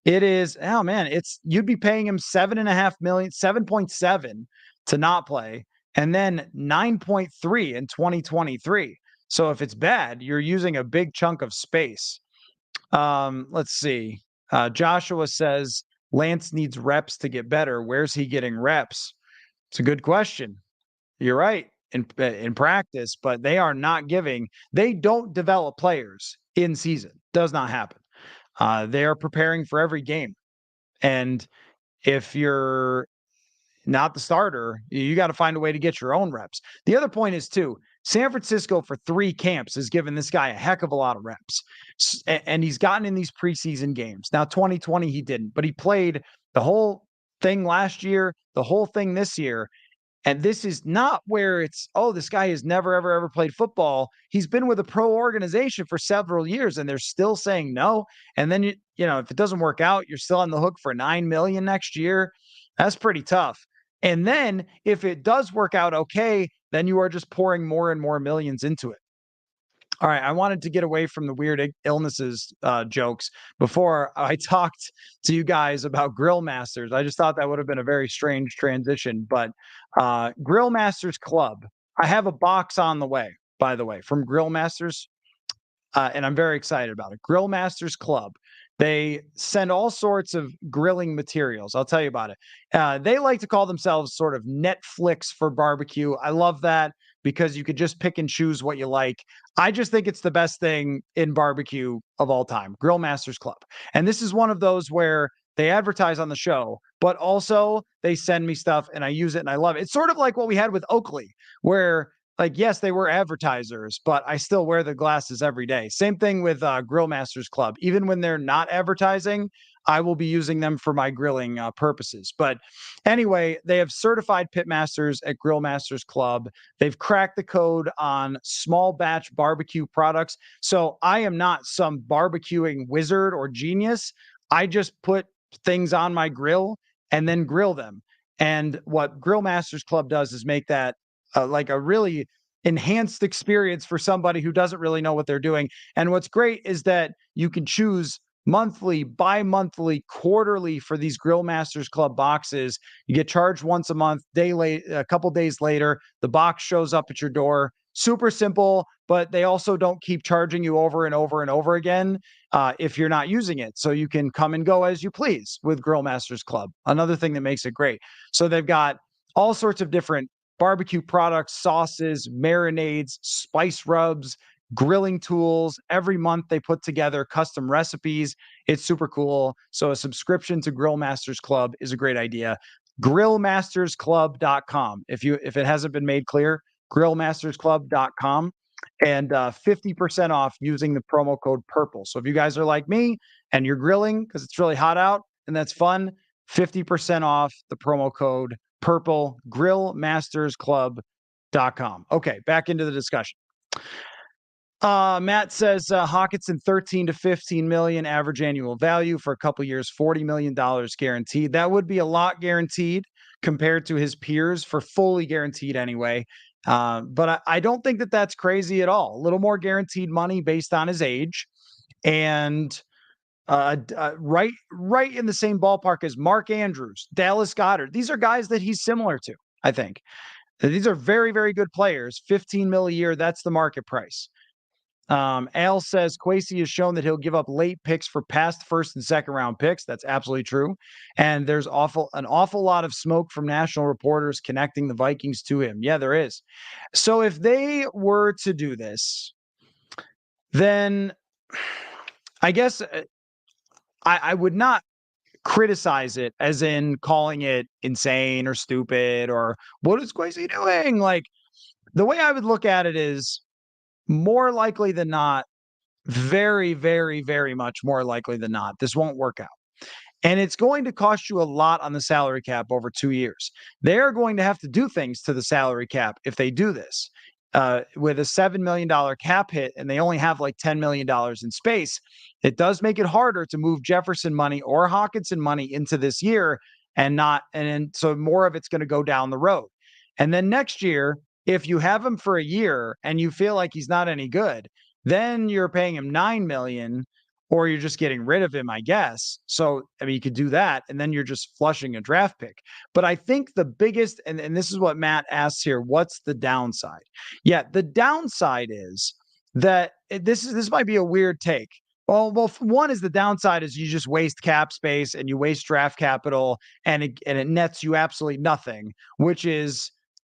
It is. Oh man, you'd be paying him 7.5 million, 7.7 to not play, and then 9.3 in 2023. So if it's bad, you're using a big chunk of space. Let's see. Joshua says Lance needs reps to get better. Where's he getting reps? It's a good question. You're right in practice, but they don't develop players in season. Does not happen. They are preparing for every game. And if you're not the starter, you got to find a way to get your own reps. The other point is too, San Francisco for 3 camps has given this guy a heck of a lot of reps. And he's gotten in these preseason games. Now 2020 he didn't, but he played the whole thing last year, the whole thing this year. And this is not where it's, oh, this guy has never, ever, ever played football. He's been with a pro organization for several years and they're still saying no. And then, if it doesn't work out, you're still on the hook for $9 million next year. That's pretty tough. And then if it does work out okay, then you are just pouring more and more millions into it. All right, I wanted to get away from the weird illnesses jokes before I talked to you guys about Grill Masters. I just thought that would have been a very strange transition, but Grill Masters Club. I have a box on the way, by the way, from Grill Masters, and I'm very excited about it. Grill Masters Club. They send all sorts of grilling materials. I'll tell you about it. They like to call themselves sort of Netflix for barbecue. I love that because you could just pick and choose what you like. I just think it's the best thing in barbecue of all time, Grill Masters Club. And this is one of those where they advertise on the show, but also they send me stuff and I use it and I love it. It's sort of like what we had with Oakley, where like, yes, they were advertisers, but I still wear the glasses every day. Same thing with Grill Masters Club. Even when they're not advertising, I will be using them for my grilling purposes. But anyway, they have certified pit masters at Grill Masters Club. They've cracked the code on small batch barbecue products. So I am not some barbecuing wizard or genius. I just put things on my grill and then grill them. And what Grill Masters Club does is make that like a really enhanced experience for somebody who doesn't really know what they're doing. And what's great is that you can choose monthly, bi-monthly, quarterly for these Grill Masters Club boxes. You get charged once a month, a couple days later, the box shows up at your door. Super simple, but they also don't keep charging you over and over and over again if you're not using it. So you can come and go as you please with Grill Masters Club. Another thing that makes it great. So they've got all sorts of different barbecue products, sauces, marinades, spice rubs, grilling tools. Every month they put together custom recipes. It's super cool. So a subscription to Grill Masters Club is a great idea. Grillmastersclub.com. If it hasn't been made clear, grillmastersclub.com, and 50% off using the promo code PURPLE. So if you guys are like me and you're grilling because it's really hot out and that's fun, 50% off the promo code PURPLE, grillmastersclub.com. Okay, back into the discussion. Matt says Hawkinson 13 to 15 million average annual value for a couple years, $40 million guaranteed. That would be a lot guaranteed compared to his peers for fully guaranteed anyway. But I don't think that that's crazy at all. A little more guaranteed money based on his age, and right in the same ballpark as Mark Andrews, Dallas Goedert. These are guys that he's similar to, I think. These are very, very good players. 15 mil a year, that's the market price. Al says Kwesi has shown that he'll give up late picks for past first and second round picks. That's absolutely true. And there's an awful lot of smoke from national reporters connecting the Vikings to him. Yeah, there is. So if they were to do this, then I guess I would not criticize it as in calling it insane or stupid or what is Kwesi doing? Like, the way I would look at it is more likely than not, very, very, very much more likely than not, this won't work out. And it's going to cost you a lot on the salary cap over 2 years. They're going to have to do things to the salary cap if they do this. With a $7 million cap hit and they only have like $10 million in space, it does make it harder to move Jefferson money or Hockenson money into this year and so more of it's going to go down the road. And then next year, if you have him for a year and you feel like he's not any good, then you're paying him $9 million, or you're just getting rid of him, I guess. So, I mean, you could do that, and then you're just flushing a draft pick. But I think the biggest, and this is what Matt asks here, what's the downside? Yeah, the downside is that this might be a weird take. Well, one is the downside is you just waste cap space and you waste draft capital, and it nets you absolutely nothing,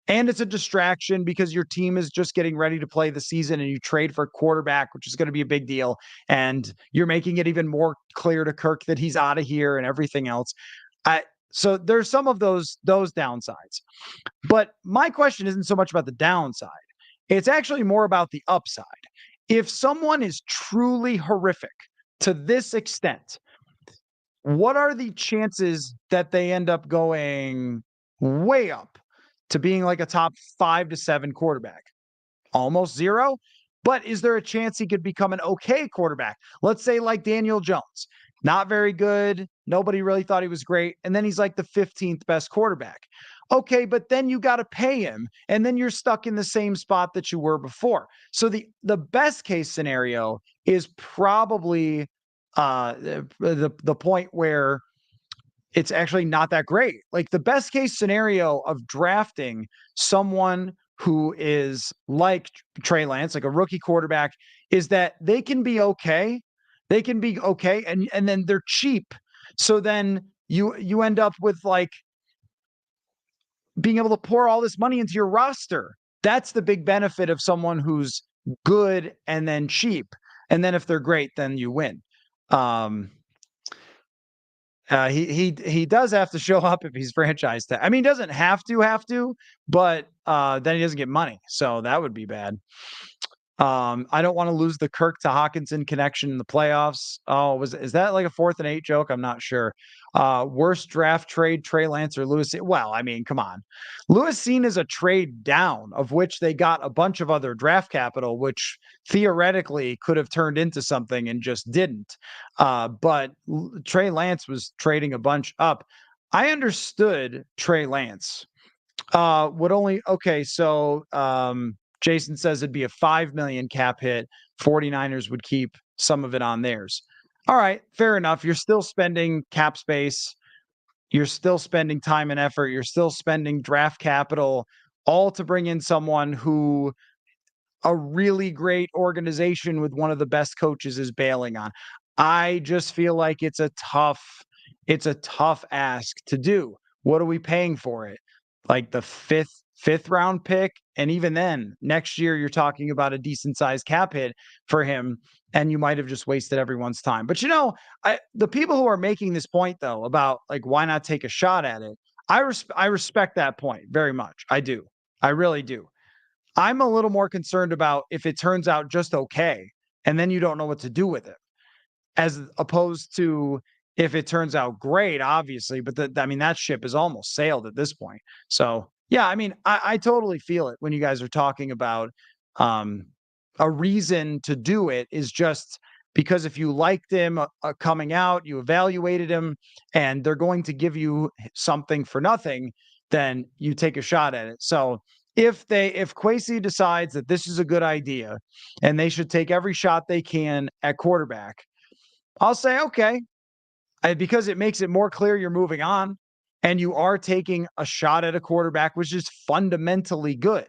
and it's a distraction because your team is just getting ready to play the season and you trade for a quarterback, which is going to be a big deal. And you're making it even more clear to Kirk that he's out of here and everything else. So there's some of those downsides. But my question isn't so much about the downside. It's actually more about the upside. If someone is truly horrific to this extent, what are the chances that they end up going way up to being like a top 5 to 7 quarterback? Almost zero. But is there a chance he could become an okay quarterback? Let's say like Daniel Jones, not very good. Nobody really thought he was great. And then he's like the 15th best quarterback. Okay, but then you got to pay him. And then you're stuck in the same spot that you were before. So the best case scenario is probably the point where it's actually not that great. Like, the best case scenario of drafting someone who is like Trey Lance, like a rookie quarterback, is that they can be okay. They can be okay, and then they're cheap. So then you end up with like being able to pour all this money into your roster. That's the big benefit of someone who's good and then cheap. And then if they're great, then you win. He does have to show up if he's franchise tag. I mean, he doesn't have to, but then he doesn't get money, so that would be bad. I don't want to lose the Kirk to Hawkinson connection in the playoffs. Oh, is that like a 4th and 8 joke? I'm not sure. Worst draft trade, Trey Lance or Lewis? Well, I mean, come on. Lewis seen as a trade down, of which they got a bunch of other draft capital, which theoretically could have turned into something and just didn't. But Trey Lance was trading a bunch up. I understood Trey Lance. Would only okay, so Jason says it'd be a 5 million cap hit. 49ers would keep some of it on theirs. All right, fair enough. You're still spending cap space. You're still spending time and effort. You're still spending draft capital, all to bring in someone who a really great organization with one of the best coaches is bailing on. I just feel like it's a tough ask to do. What are we paying for it? Like the fifth round pick, and even then, next year you're talking about a decent sized cap hit for him, and you might have just wasted everyone's time. But the people who are making this point though about like why not take a shot at it, I respect that point very much. I do. I really do. I'm a little more concerned about if it turns out just okay, and then you don't know what to do with it, as opposed to if it turns out great, obviously. But that ship is almost sailed at this point. So yeah, I mean, I totally feel it when you guys are talking about a reason to do it is just because if you liked him coming out, you evaluated him, and they're going to give you something for nothing, then you take a shot at it. So if Kwesi decides that this is a good idea and they should take every shot they can at quarterback, I'll say, okay, because it makes it more clear you're moving on and you are taking a shot at a quarterback, which is fundamentally good.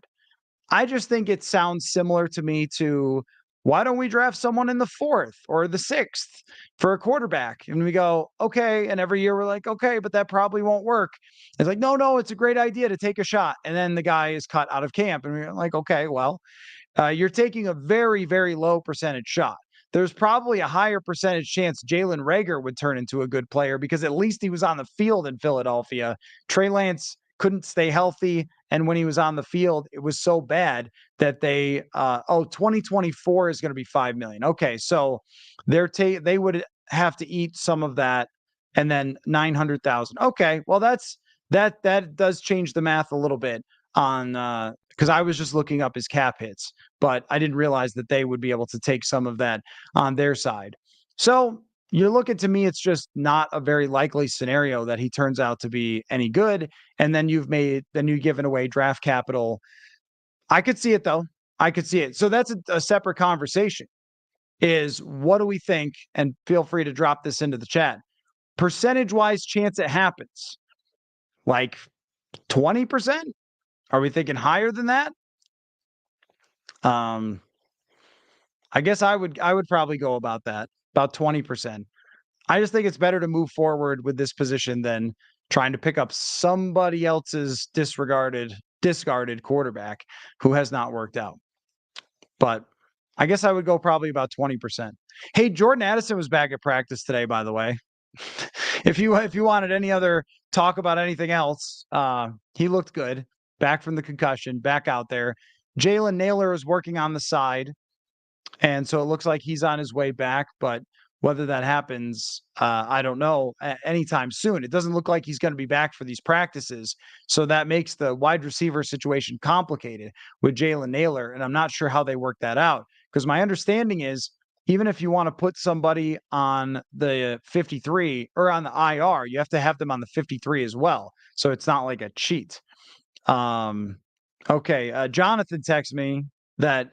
I just think it sounds similar to me to why don't we draft someone in the 4th or the 6th for a quarterback? And we go, okay. And every year we're like, okay, but that probably won't work. It's like, no, it's a great idea to take a shot. And then the guy is cut out of camp. And we're like, okay, well, you're taking a very, very low percentage shot. There's probably a higher percentage chance Jalen Reagor would turn into a good player because at least he was on the field in Philadelphia. Trey Lance couldn't stay healthy. And when he was on the field, it was so bad that 2024 is going to be 5 million. Okay. So they would have to eat some of that and then 900,000. Okay. Well, that does change the math a little bit on, because I was just looking up his cap hits, but I didn't realize that they would be able to take some of that on their side. So you're looking to me, it's just not a very likely scenario that he turns out to be any good. And then you've given away draft capital. I could see it though. I could see it. So that's a separate conversation is what do we think? And feel free to drop this into the chat. Percentage wise chance it happens. Like 20%? Are we thinking higher than that? I guess I would probably go about 20%. I just think it's better to move forward with this position than trying to pick up somebody else's discarded quarterback who has not worked out. But I guess I would go probably about 20%. Hey, Jordan Addison was back at practice today, by the way. If you wanted any other talk about anything else, he looked good. Back from the concussion, back out there. Jalen Nailor is working on the side, and so it looks like he's on his way back. But whether that happens, I don't know, anytime soon. It doesn't look like he's going to be back for these practices. So that makes the wide receiver situation complicated with Jalen Nailor, and I'm not sure how they work that out. Because my understanding is, even if you want to put somebody on the 53 or on the IR, you have to have them on the 53 as well. So it's not like a cheat. Okay. Jonathan texts me that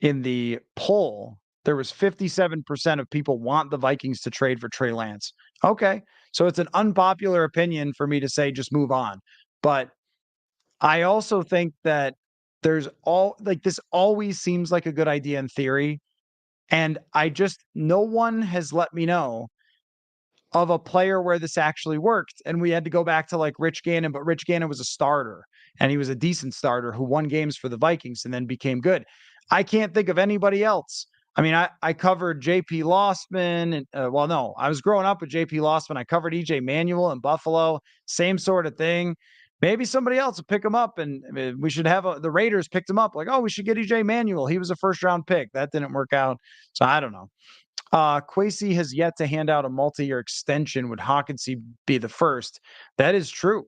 in the poll, there was 57% of people want the Vikings to trade for Trey Lance. Okay. So it's an unpopular opinion for me to say, just move on. But I also think that this always seems like a good idea in theory. And no one has let me know of a player where this actually worked. And we had to go back to like Rich Gannon, but Rich Gannon was a starter and he was a decent starter who won games for the Vikings and then became good. I can't think of anybody else. I mean, I covered JP Lossman and well, no, I was growing up with JP Lossman. I covered EJ Manuel in Buffalo, same sort of thing. Maybe somebody else will pick him up, and we should have the Raiders picked him up. Like, oh, we should get EJ Manuel. He was a first round pick. That didn't work out. So I don't know. Kwesi has yet to hand out a multi-year extension. Would Hockenson be the first? That is true.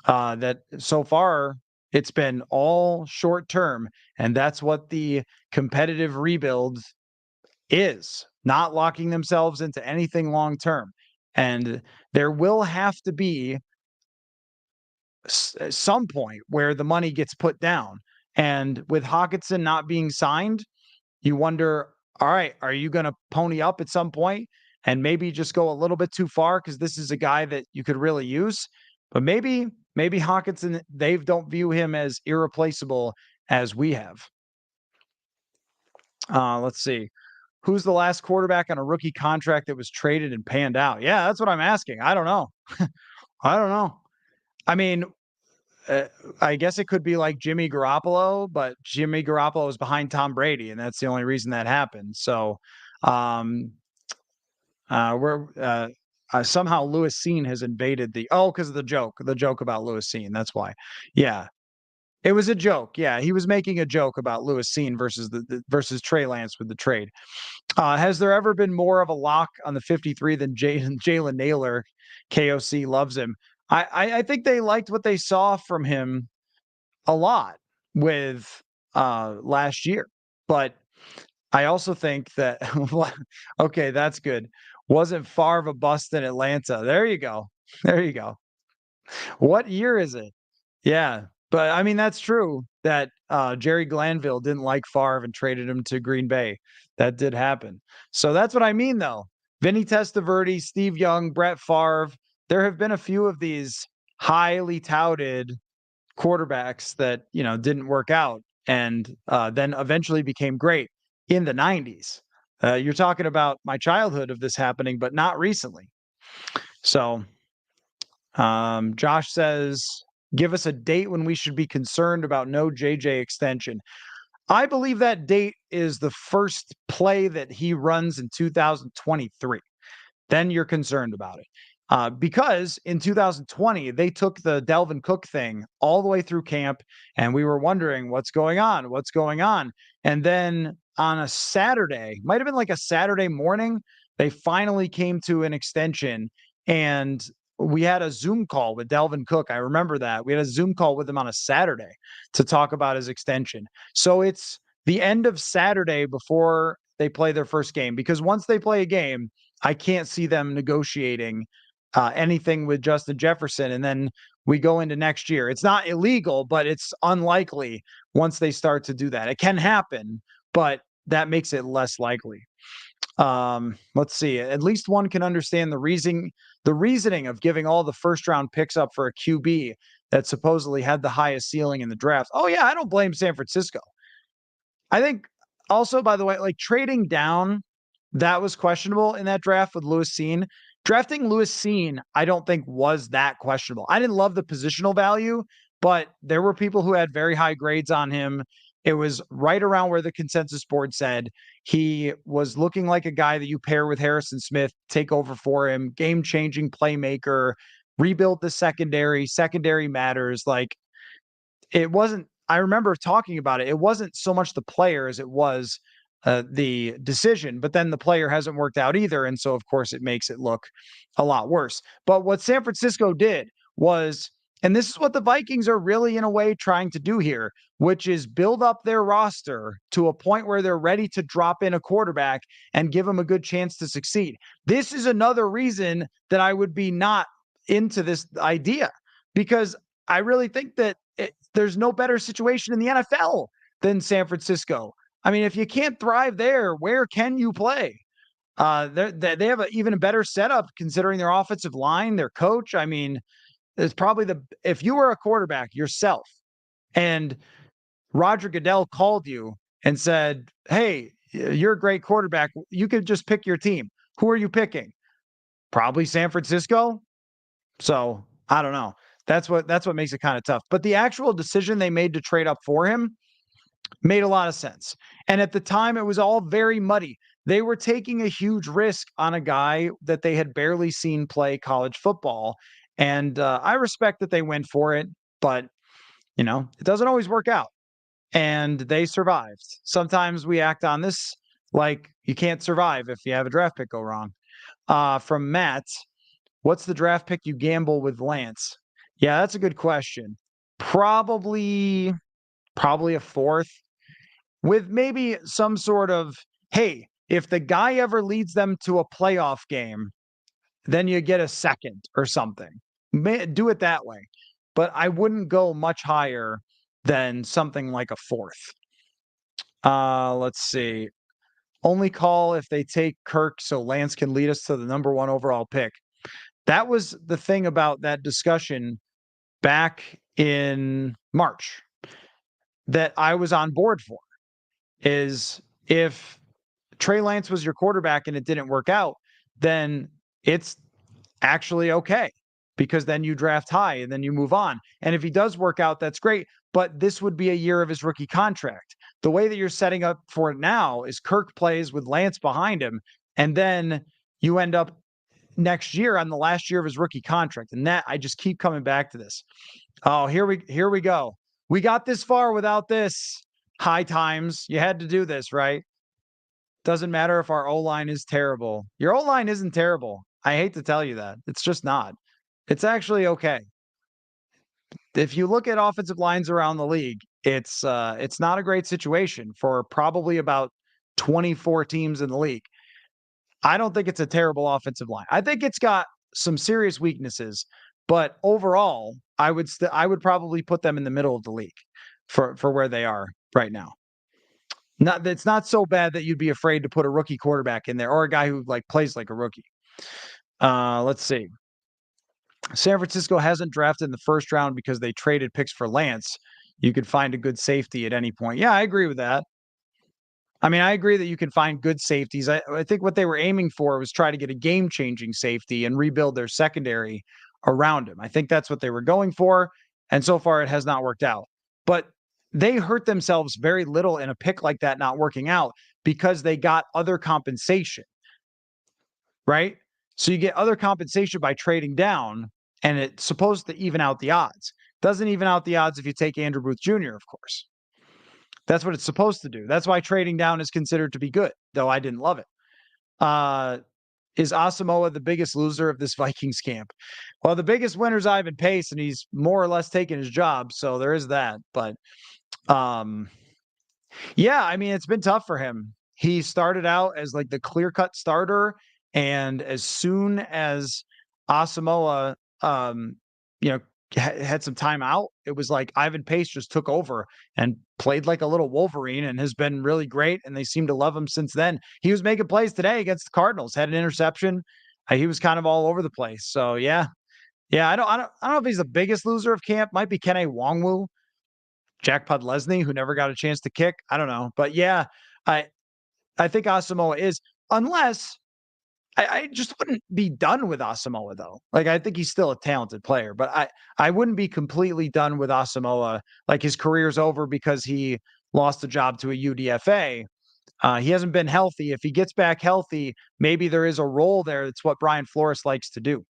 That so far it's been all short term, and that's what the competitive rebuild is, not locking themselves into anything long term. And there will have to be some point where the money gets put down. And with Hawkinson not being signed, you wonder, all right, are you going to pony up at some point and maybe just go a little bit too far because this is a guy that you could really use? But maybe Hawkinson, they don't view him as irreplaceable as we have. Let's see. Who's the last quarterback on a rookie contract that was traded and panned out? Yeah, that's what I'm asking. I don't know. I don't know. I mean, I guess it could be like Jimmy Garoppolo, but Jimmy Garoppolo is behind Tom Brady, and that's the only reason that happened. So, um, we're somehow Lewis Cine has invaded because of the joke about Lewis Cine. That's why. Yeah, it was a joke. Yeah, he was making a joke about Lewis Cine versus versus Trey Lance with the trade. Has there ever been more of a lock on the 53 than Jalen Naylor? KOC loves him. I think they liked what they saw from him a lot with last year, but I also think that okay, that's good. Wasn't Favre a bust in Atlanta? There you go. There you go. What year is it? Yeah, but I mean that's true that Jerry Glanville didn't like Favre and traded him to Green Bay. That did happen. So that's what I mean, though. Vinny Testaverde, Steve Young, Brett Favre. There have been a few of these highly touted quarterbacks that didn't work out, and then eventually became great in the '90s. You're talking about my childhood of this happening, but not recently. So Josh says, give us a date when we should be concerned about no JJ extension. I believe that date is the first play that he runs in 2023. Then you're concerned about it. Because in 2020, they took the Dalvin Cook thing all the way through camp, and we were wondering what's going on, what's going on. And then on a Saturday, might have been like a Saturday morning, they finally came to an extension, and we had a Zoom call with Dalvin Cook. I remember that. We had a Zoom call with him on a Saturday to talk about his extension. So it's the end of Saturday before they play their first game, because once they play a game, I can't see them negotiating anything with Justin Jefferson. And then we go into next year. It's not illegal, but it's unlikely once they start to do that. It can happen, but that makes it less likely. Let's see. At least one can understand the reasoning of giving all the first round picks up for a QB that supposedly had the highest ceiling in the draft. Oh yeah, I don't blame San Francisco. I think also, by the way, like trading down, that was questionable in that draft with Lewis Cine. Drafting Lewis Cine, I don't think was that questionable. I didn't love the positional value, but there were people who had very high grades on him. It was right around where the consensus board said he was looking like a guy that you pair with Harrison Smith, take over for him, game-changing playmaker, rebuild the secondary. Secondary matters. Like it wasn't. I remember talking about it. It wasn't so much the player as it was the decision, but then the player hasn't worked out either. And so, of course, it makes it look a lot worse. But what San Francisco did was, and this is what the Vikings are really, in a way, trying to do here, which is build up their roster to a point where they're ready to drop in a quarterback and give them a good chance to succeed. This is another reason that I would be not into this idea, because I really think that there's no better situation in the NFL than San Francisco. I mean, if you can't thrive there, where can you play? They have even a better setup considering their offensive line, their coach. I mean, it's probably if you were a quarterback yourself and Roger Goodell called you and said, hey, you're a great quarterback, you could just pick your team. Who are you picking? Probably San Francisco. So I don't know. That's what makes it kind of tough. But the actual decision they made to trade up for him, Made a lot of sense. And at the time, it was all very muddy. They were taking a huge risk on a guy that they had barely seen play college football. And I respect that they went for it, but, it doesn't always work out. And they survived. Sometimes we act on this like you can't survive if you have a draft pick go wrong. From Matt, what's the draft pick you gamble with Lance? Yeah, that's a good question. Probably, probably a fourth with maybe some sort of, hey, if the guy ever leads them to a playoff game, then you get a second or something. Do it that way. But I wouldn't go much higher than something like a fourth. Let's see. Only call if they take Kirk so Lance can lead us to the number 1 overall pick. That was the thing about that discussion back in March that I was on board for, is if Trey Lance was your quarterback and it didn't work out, then it's actually okay, because then you draft high and then you move on. And if he does work out, that's great. But this would be a year of his rookie contract. The way that you're setting up for it now is Kirk plays with Lance behind him, and then you end up next year on the last year of his rookie contract. And that, I just keep coming back to this. Oh, here we go. We got this far without this. High times. You had to do this, right? Doesn't matter if our O-line is terrible. Your O-line isn't terrible. I hate to tell you that. It's just not. It's actually okay. If you look at offensive lines around the league, it's not a great situation for probably about 24 teams in the league. I don't think it's a terrible offensive line. I think it's got some serious weaknesses, but overall, I would probably put them in the middle of the league for where they are right now. It's not so bad that you'd be afraid to put a rookie quarterback in there or a guy who plays like a rookie. Let's see. San Francisco hasn't drafted in the first round because they traded picks for Lance. You could find a good safety at any point. Yeah, I agree with that. I mean, I agree that you can find good safeties. I think what they were aiming for was try to get a game-changing safety and rebuild their secondary around him. I think that's what they were going for, and so far it has not worked out. But they hurt themselves very little in a pick like that not working out because they got other compensation, right? So you get other compensation by trading down, and it's supposed to even out the odds. Doesn't even out the odds if you take Andrew Booth Jr., of course. That's what it's supposed to do. That's why trading down is considered to be good, though I didn't love it. Is Asamoah the biggest loser of this Vikings camp? Well, the biggest winner is Ivan Pace, and he's more or less taken his job, so there is that. But yeah, I mean, it's been tough for him. He started out as the clear-cut starter, and as soon as Asamoah, had some time out, it was like Ivan Pace just took over and played like a little Wolverine and has been really great, and they seem to love him since then. He was making plays today against the Cardinals, had an interception. He was kind of all over the place. So yeah. I don't know if he's the biggest loser of camp. Might be Kenny Nwangwu, Jack Podlesny, who never got a chance to kick. I don't know. But yeah, I think Asamoah is, unless I just wouldn't be done with Asamoah, though. I think he's still a talented player, but I wouldn't be completely done with Asamoah. His career's over because he lost a job to a UDFA. He hasn't been healthy. If he gets back healthy, maybe there is a role there. That's what Brian Flores likes to do.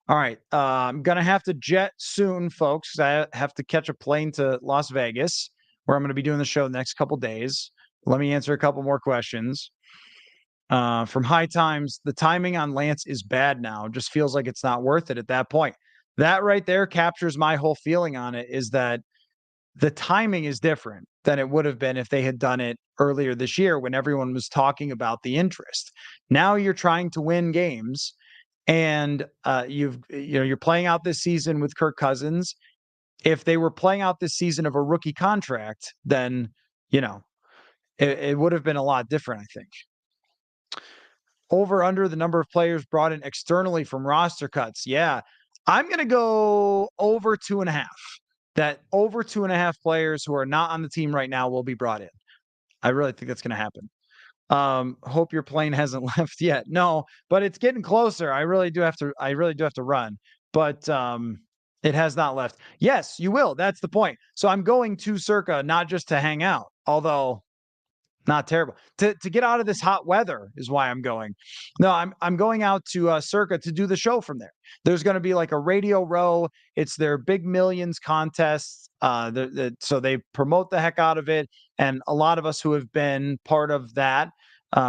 All right. I'm going to have to jet soon, folks. I have to catch a plane to Las Vegas, where I'm going to be doing the show the next couple days. Let me answer a couple more questions. From High Times, the timing on Lance is bad now. Just feels like it's not worth it at that point. That right there captures my whole feeling on it, is that the timing is different than it would have been if they had done it earlier this year when everyone was talking about the interest. Now you're trying to win games, and you're playing out this season with Kirk Cousins. If they were playing out this season of a rookie contract, then it would have been a lot different, I think. Over under the number of players brought in externally from roster cuts. Yeah, I'm going to go over 2.5. That over 2.5 players who are not on the team right now will be brought in. I really think that's going to happen. Hope your plane hasn't left yet. No, but it's getting closer. I really do have to run. But It has not left. Yes, you will. That's the point. So I'm going to Circa not just to hang out, although not terrible. To get out of this hot weather is why I'm going. No, I'm going out to Circa to do the show from there. There's going to be like a radio row. It's their Big Millions contest. So they promote the heck out of it, and a lot of us who have been part of that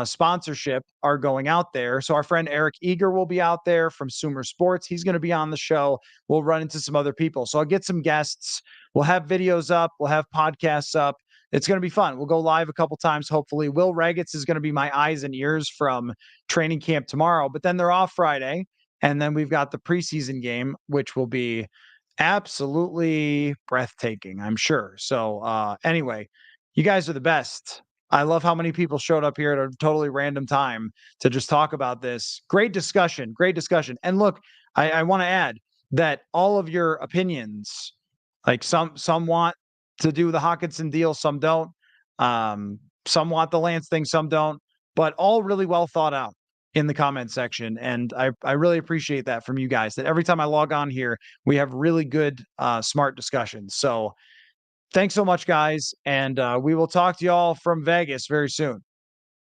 sponsorship are going out there. So our friend Eric Eager will be out there from Sumer Sports. He's going to be on the show. We'll run into some other people. So I'll get some guests. We'll have videos up. We'll have podcasts up. It's going to be fun. We'll go live a couple times, hopefully. Will Ragetz is going to be my eyes and ears from training camp tomorrow, but then they're off Friday. And then we've got the preseason game, which will be absolutely breathtaking, I'm sure. So anyway, you guys are the best. I love how many people showed up here at a totally random time to just talk about this. Great discussion. Great discussion. And look, I want to add that all of your opinions, like some want to do the Hockenson deal, some don't. Some want the Lance thing, some don't, but all really well thought out in the comment section. And I really appreciate that from you guys, that every time I log on here, we have really good, smart discussions. So thanks so much, guys. And we will talk to y'all from Vegas very soon.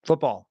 Football.